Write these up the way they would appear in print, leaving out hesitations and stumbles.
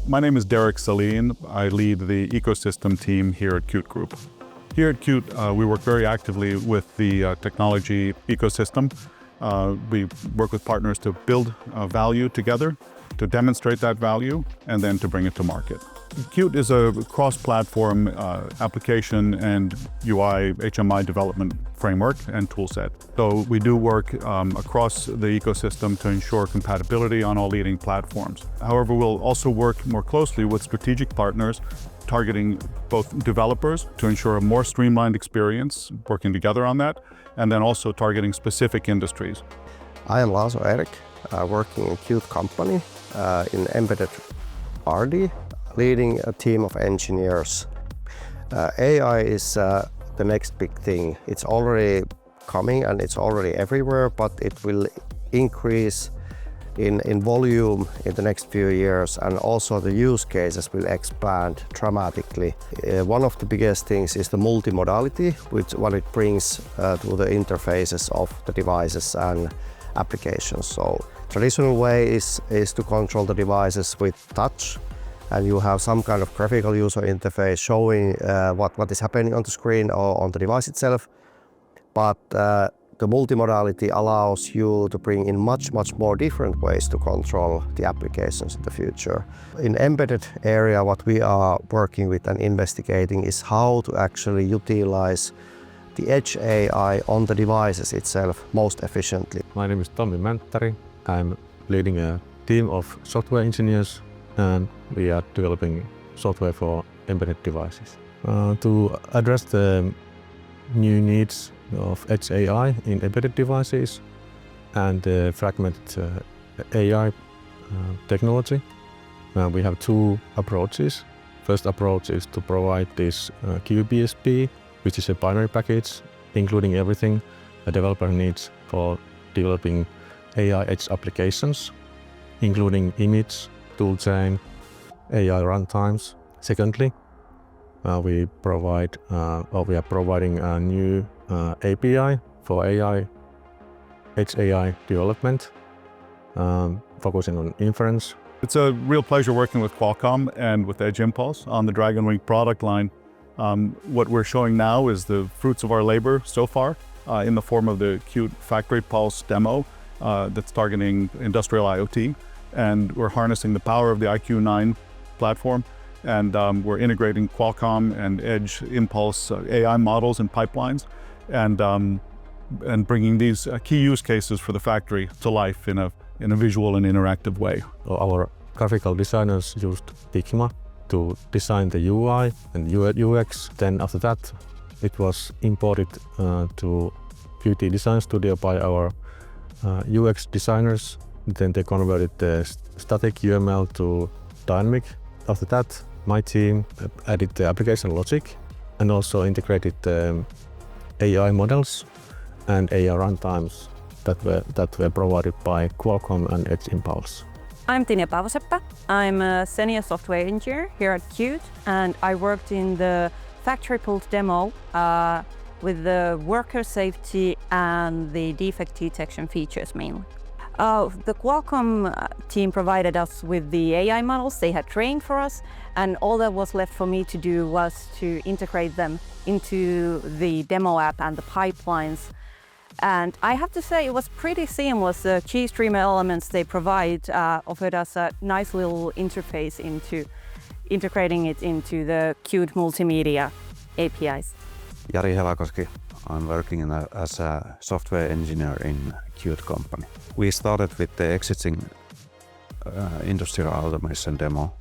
My name is Derek Saline. I lead the ecosystem team here at Qt Group. Here at Qt, we work very actively with the technology ecosystem. We work with partners to build value together, to demonstrate that value, and then to bring it to market. Qt is a cross-platform application and UI HMI development framework and toolset. So we do work across the ecosystem to ensure compatibility on all leading platforms. However, we'll also work more closely with strategic partners targeting both developers to ensure a more streamlined experience, working together on that, and then also targeting specific industries. I am Laso Erik, working in Qt company in embedded RD, leading a team of engineers. AI is the next big thing. It's already coming and it's already everywhere, but it will increase in volume in the next few years, and also the use cases will expand dramatically. One of the biggest things is the multimodality, which what it brings to the interfaces of the devices and applications. So traditional way is to control the devices with touch, and you have some kind of graphical user interface showing what is happening on the screen or on the device itself. But the multimodality allows you to bring in much more different ways to control the applications in the future. In embedded area, what we are working with and investigating is how to actually utilize the edge AI on the devices itself most efficiently. My name is Tommi Mänttäri. I'm leading a team of software engineers, and we are developing software for embedded devices. To address the new needs of edge AI in embedded devices and fragmented AI technology, we have two approaches. First approach is to provide this QBSP, which is a binary package including everything a developer needs for developing AI edge applications, including image, toolchain, AI runtimes. Secondly, we are providing a new API for edge AI development, focusing on inference. It's a real pleasure working with Qualcomm and with Edge Impulse on the Dragonwing product line. What we're showing now is the fruits of our labor so far in the form of the Qt Factory Pulse demo that's targeting industrial IoT. And we're harnessing the power of the IQ9 platform, and we're integrating Qualcomm and Edge Impulse AI models and pipelines, and bringing these key use cases for the factory to life in a visual and interactive way. Our graphical designers used Figma to design the UI and UX. Then after that, it was imported to Qt Design Studio by our UX designers. Then they converted the static UML to dynamic. After that, my team added the application logic and also integrated the AI models and AI runtimes that were provided by Qualcomm and Edge Impulse. I'm Tinja Paavoseppä. I'm a senior software engineer here at Qt, and I worked in the factory pulse demo with the worker safety and the defect detection features mainly. The Qualcomm team provided us with the AI models they had trained for us, and all that was left for me to do was to integrate them into the demo app and the pipelines. And I have to say it was pretty seamless. The GStreamer elements they provide offered us a nice little interface into integrating it into the Qt multimedia APIs. Jari Helakoski. I'm working as a software engineer in Qt company. We started with the existing industrial automation demo,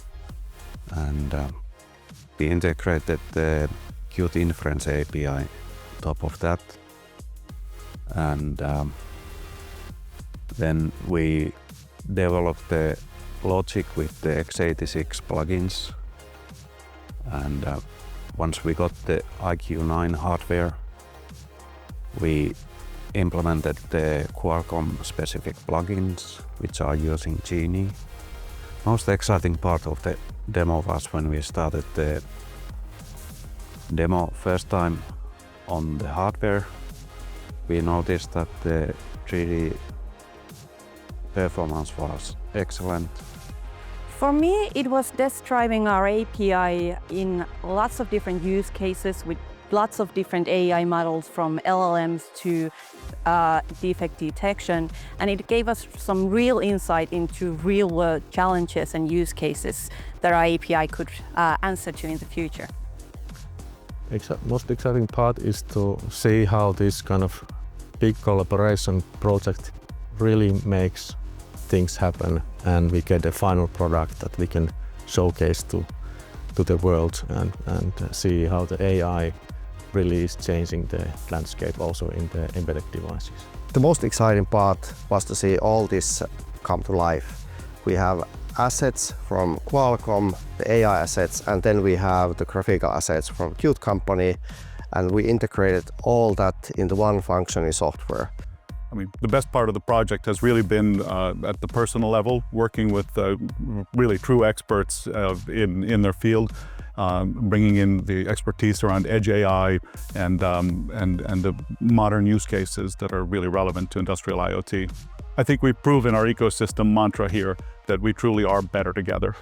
and we integrated the Qt Inference API on top of that. And then we developed the logic with the x86 plugins. And once we got the IQ9 hardware, we implemented the Qualcomm specific plugins, which are using Genie. Most exciting part of the demo was when we started the demo first time on the hardware. We noticed that the 3D performance was excellent. For me, it was test driving our API in lots of different use cases with lots of different AI models from LLMs to defect detection, and it gave us some real insight into real-world challenges and use cases that our API could answer to in the future. Most exciting part is to see how this kind of big collaboration project really makes things happen, and we get a final product that we can showcase to the world and see how the AI really is changing the landscape also in the embedded devices. The most exciting part was to see all this come to life. We have assets from Qualcomm, the AI assets, and then we have the graphical assets from Qt company, and we integrated all that into one functioning software. I mean, the best part of the project has really been at the personal level, working with really true experts in their field, bringing in the expertise around edge AI and the modern use cases that are really relevant to industrial IoT. I think we've proven our ecosystem mantra here that we truly are better together.